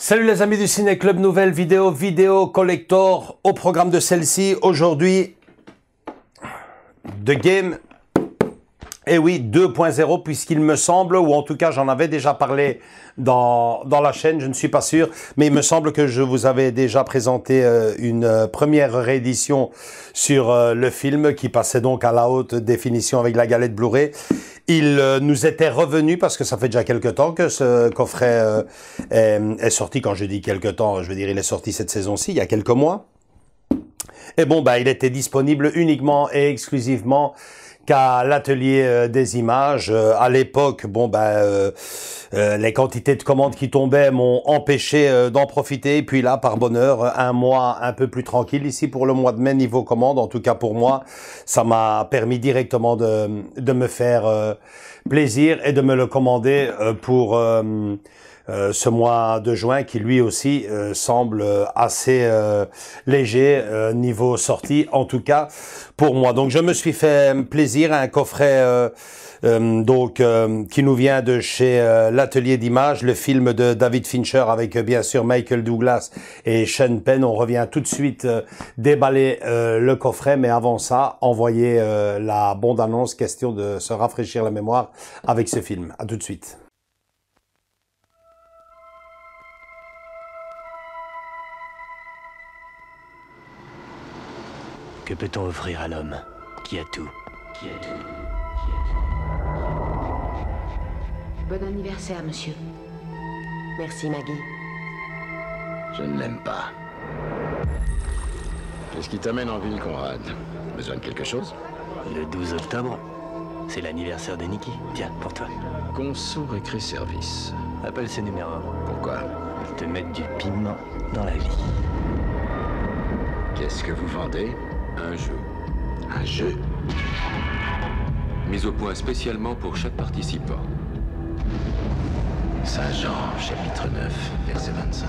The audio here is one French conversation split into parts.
Salut les amis du Ciné Club, nouvelle vidéo collector au programme de celle-ci. Aujourd'hui, The Game, et oui, 2.0 puisqu'il me semble, ou en tout cas j'en avais déjà parlé dans la chaîne, je ne suis pas sûr, mais il me semble que je vous avais déjà présenté une première réédition sur le film qui passait donc à la haute définition avec la galette Blu-ray. Il nous était revenu, parce que ça fait déjà quelques temps que ce coffret est sorti. Quand je dis quelques temps, je veux dire il est sorti cette saison-ci, il y a quelques mois. Et bon, bah, il était disponible uniquement et exclusivement qu'à l'atelier des images. À l'époque, bon, les quantités de commandes qui tombaient m'ont empêché d'en profiter. Et puis là, par bonheur, un mois un peu plus tranquille ici pour le mois de mai niveau commande. En tout cas pour moi, ça m'a permis directement de me faire plaisir et de me le commander pour ce mois de juin qui lui aussi semble assez léger niveau sortie, en tout cas pour moi. Donc je me suis fait plaisir à un coffret qui nous vient de chez l'atelier d'images, le film de David Fincher avec bien sûr Michael Douglas et Sean Penn. On revient tout de suite déballer le coffret, mais avant ça, envoyer la bande-annonce, question de se rafraîchir la mémoire avec ce film. À tout de suite. Que peut-on offrir à l'homme qui a tout? Bon anniversaire, monsieur. Merci, Maggie. Je ne l'aime pas. Qu'est-ce qui t'amène en ville, Conrad? Besoin de quelque chose? Le 12 octobre, c'est l'anniversaire de Nikki. Tiens, pour toi. Conso Récré Service. Appelle ce numéro. Pourquoi? Te mettre du piment dans la vie. Qu'est-ce que vous vendez? Un jeu. Un jeu? Mis au point spécialement pour chaque participant. Saint-Jean, chapitre 9, verset 25.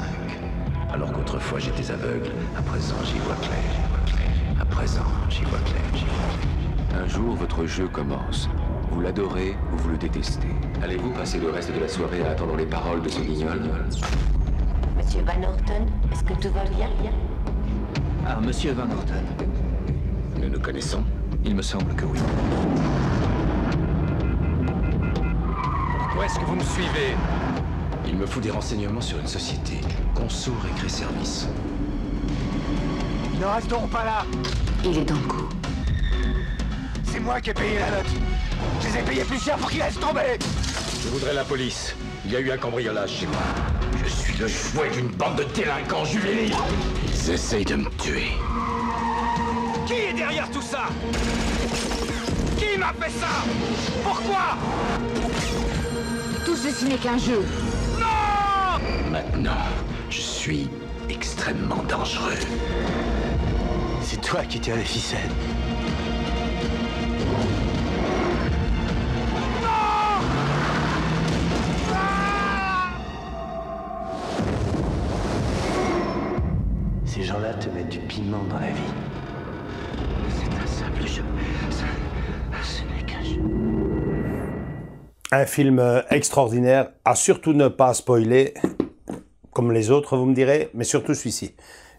Alors qu'autrefois j'étais aveugle, à présent j'y vois clair. À présent j'y vois clair. Un jour, votre jeu commence. Vous l'adorez ou vous le détestez. Allez-vous passer le reste de la soirée à attendre les paroles de ce guignol? Monsieur Van Horten, est-ce que tout va bien? Ah, monsieur Van Horten. Nous nous connaissons? Il me semble que oui. Pourquoi est-ce que vous me suivez? Il me faut des renseignements sur une société. Conso Récré Service. Ils ne resteront pas là. Il est dans le coup. C'est moi qui ai payé la note. Je les ai payés plus cher pour qu'ils laissent tomber. Je voudrais la police. Il y a eu un cambriolage chez moi. Je suis le jouet d'une bande de délinquants juvéniles. Ils essayent de me tuer. Qui est derrière tout ça? Qui m'a fait ça? Pourquoi? Tout ceci n'est qu'un jeu. Maintenant, je suis extrêmement dangereux. C'est toi qui tiens les ficelles. Ces gens-là te mettent du piment dans la vie. C'est un simple jeu. Ce n'est qu'un jeu. Un film extraordinaire, à surtout ne pas spoiler, comme les autres vous me direz, mais surtout celui-ci.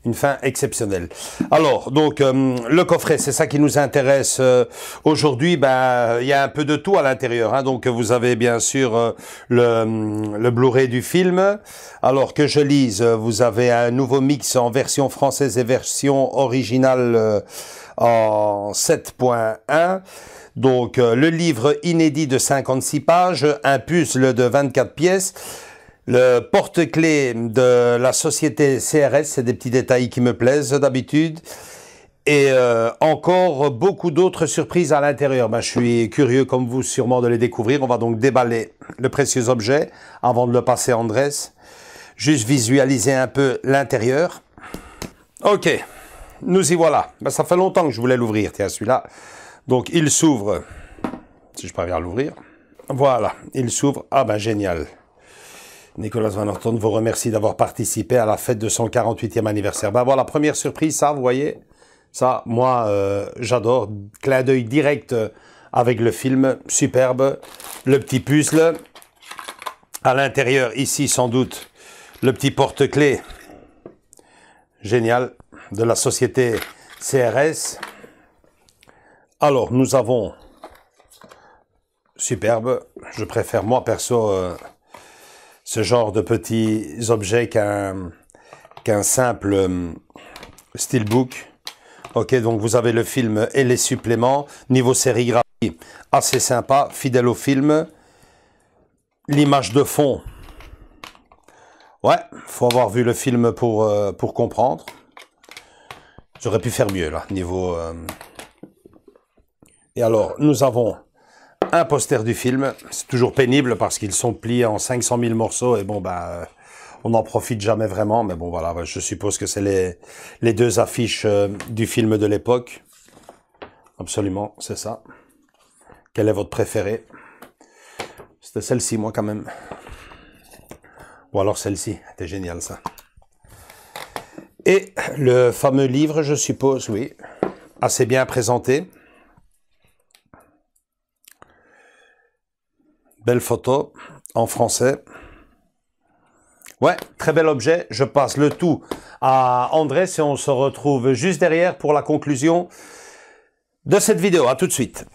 Une fin exceptionnelle. Alors, donc, le coffret, c'est ça qui nous intéresse aujourd'hui. Il y a un peu de tout à l'intérieur. Hein. Donc, vous avez bien sûr le Blu-ray du film. Alors, que je lise, vous avez un nouveau mix en version française et version originale en 7.1. Donc, le livre inédit de 56 pages, un puzzle de 24 pièces. Le porte-clés de la société CRS, c'est des petits détails qui me plaisent d'habitude. Et encore beaucoup d'autres surprises à l'intérieur. Je suis curieux comme vous sûrement de les découvrir. On va donc déballer le précieux objet avant de le passer à Andrés. Juste visualiser un peu l'intérieur. Ok, nous y voilà. Ça fait longtemps que je voulais l'ouvrir, tiens celui-là. Donc il s'ouvre, si je parviens à l'ouvrir. Voilà, il s'ouvre. Ah génial. Nicolas Van Horten vous remercie d'avoir participé à la fête de son 48e anniversaire. Voilà, première surprise, ça, vous voyez. Ça, moi, j'adore. Clin d'œil direct avec le film, superbe. Le petit puzzle. À l'intérieur, ici, sans doute, Le petit porte-clés, génial, de la société CRS. Alors, nous avons, superbe, je préfère moi perso ce genre de petits objets qu'un simple steelbook. Ok, donc vous avez le film et les suppléments. Niveau sérigraphie, assez sympa, fidèle au film. L'image de fond, ouais, faut avoir vu le film pour comprendre. J'aurais pu faire mieux là, niveau... Et alors, nous avons un poster du film. C'est toujours pénible parce qu'ils sont pliés en 500 000 morceaux et bon, bah, on n'en profite jamais vraiment. Mais bon, voilà, je suppose que c'est les deux affiches du film de l'époque. Absolument, c'est ça. Quelle est votre préférée? C'était celle-ci, moi, quand même. Ou alors celle-ci. C'était génial, ça. Et le fameux livre, je suppose, oui. Assez bien présenté. Belle photo, en français. Ouais, très bel objet. Je passe le tout à Andrés et on se retrouve juste derrière pour la conclusion de cette vidéo. À tout de suite.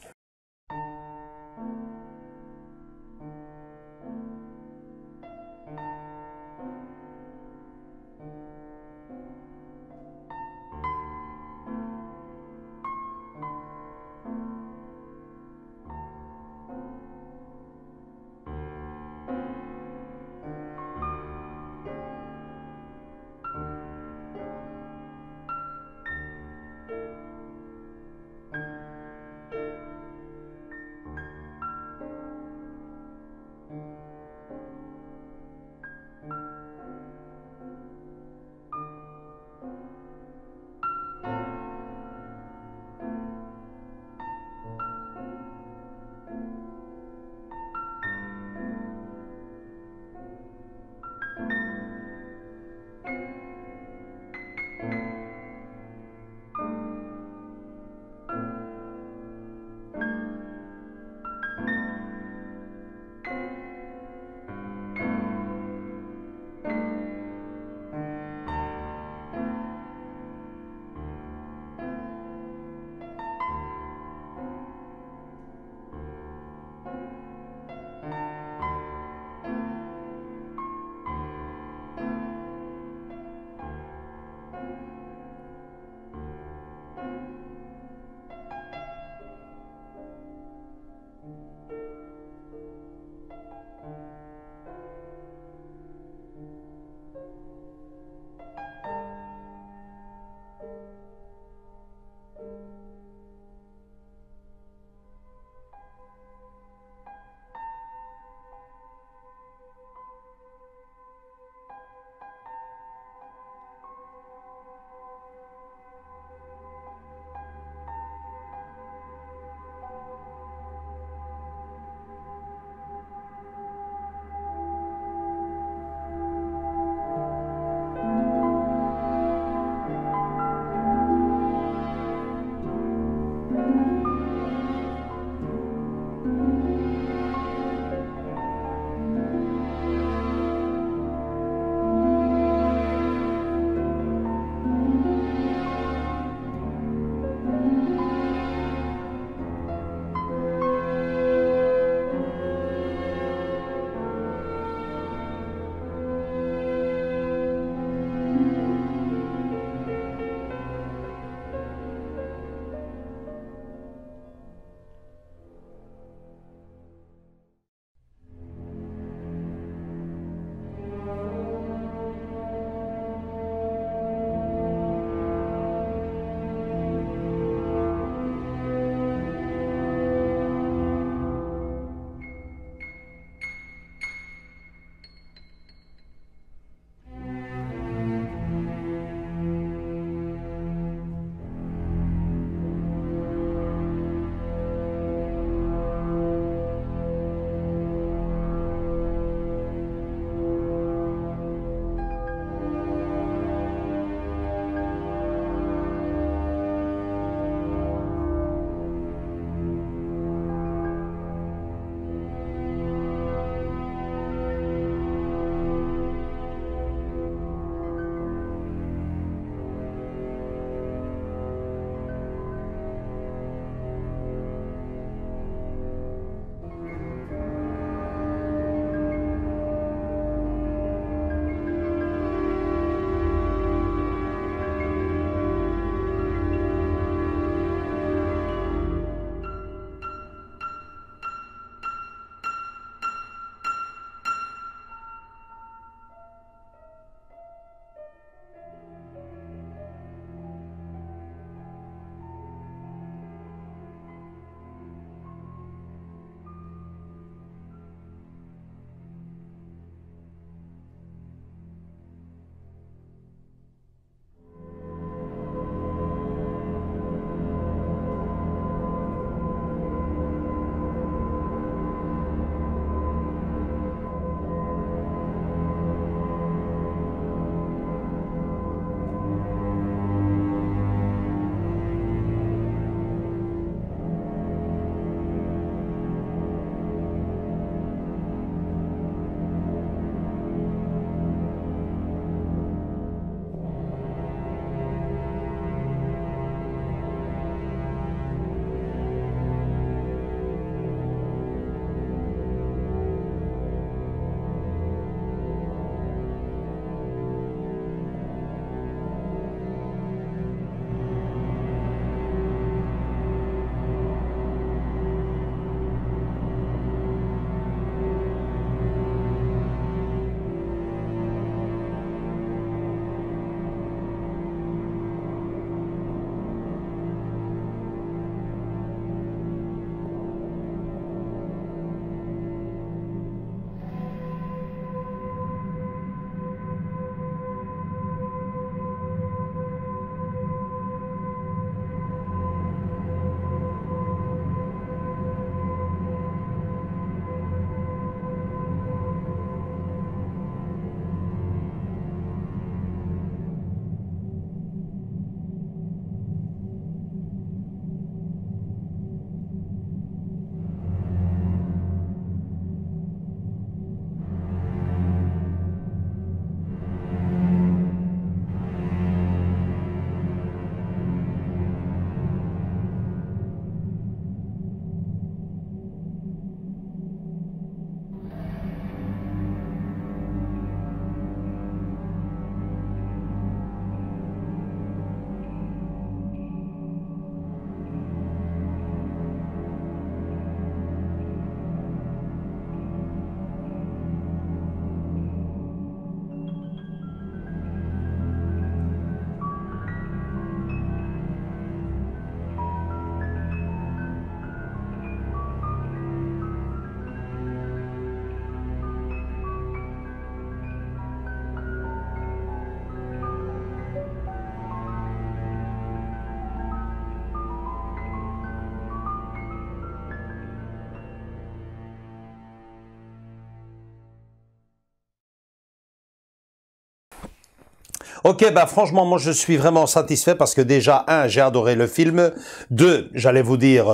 Ok, bah franchement, moi je suis vraiment satisfait parce que déjà, un, j'ai adoré le film. Deux, j'allais vous dire,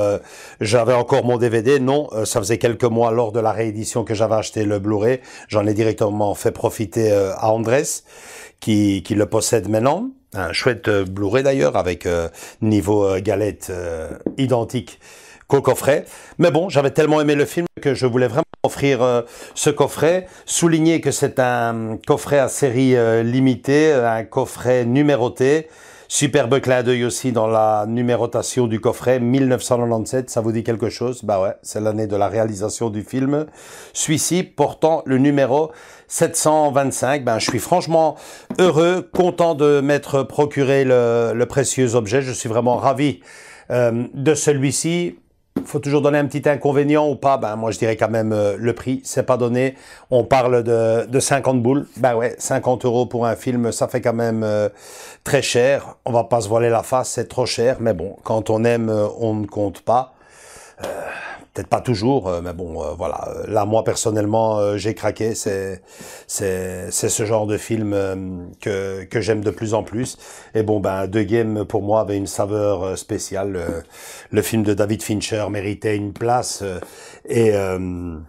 j'avais encore mon DVD. Non, ça faisait quelques mois lors de la réédition que j'avais acheté le Blu-ray. J'en ai directement fait profiter à Andrés, qui le possède maintenant. Un chouette Blu-ray d'ailleurs, avec niveau galette identique qu'au coffret. Mais bon, j'avais tellement aimé le film que je voulais vraiment offrir ce coffret, souligner que c'est un coffret à série limitée, un coffret numéroté. Superbe clin d'œil aussi dans la numérotation du coffret, 1997, ça vous dit quelque chose? Bah ouais, c'est l'année de la réalisation du film. Celui-ci portant le numéro 725, ben je suis franchement heureux, content de m'être procuré le précieux objet. Je suis vraiment ravi de celui-ci. Faut toujours donner un petit inconvénient ou pas? Ben moi je dirais quand même le prix, c'est pas donné. On parle de 50 boules. Ben ouais, 50 € pour un film, ça fait quand même très cher. On va pas se voiler la face, c'est trop cher. Mais bon, quand on aime, on ne compte pas. Peut-être pas toujours, mais bon, voilà. Là, moi, personnellement, j'ai craqué. C'est ce genre de film que j'aime de plus en plus. Et bon, ben, The Game, pour moi, avait une saveur spéciale. Le film de David Fincher méritait une place et une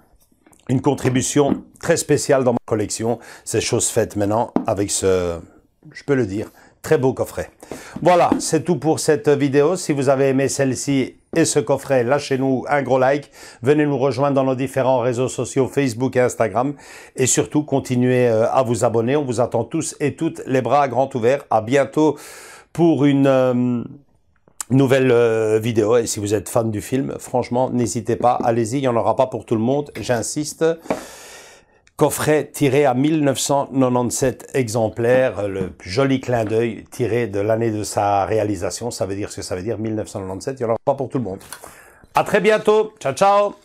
contribution très spéciale dans ma collection. C'est chose faite maintenant avec ce, je peux le dire, très beau coffret. Voilà, c'est tout pour cette vidéo. Si vous avez aimé celle-ci et ce coffret, lâchez-nous un gros like. Venez nous rejoindre dans nos différents réseaux sociaux, Facebook et Instagram. Et surtout, continuez à vous abonner. On vous attend tous et toutes les bras grands ouverts. À bientôt pour une nouvelle vidéo. Et si vous êtes fan du film, franchement, n'hésitez pas. Allez-y, il n'y en aura pas pour tout le monde. J'insiste. Coffret tiré à 1997 exemplaires, le joli clin d'œil tiré de l'année de sa réalisation. Ça veut dire ce que ça veut dire, 1997, il n'y en aura pas pour tout le monde. À très bientôt, ciao ciao.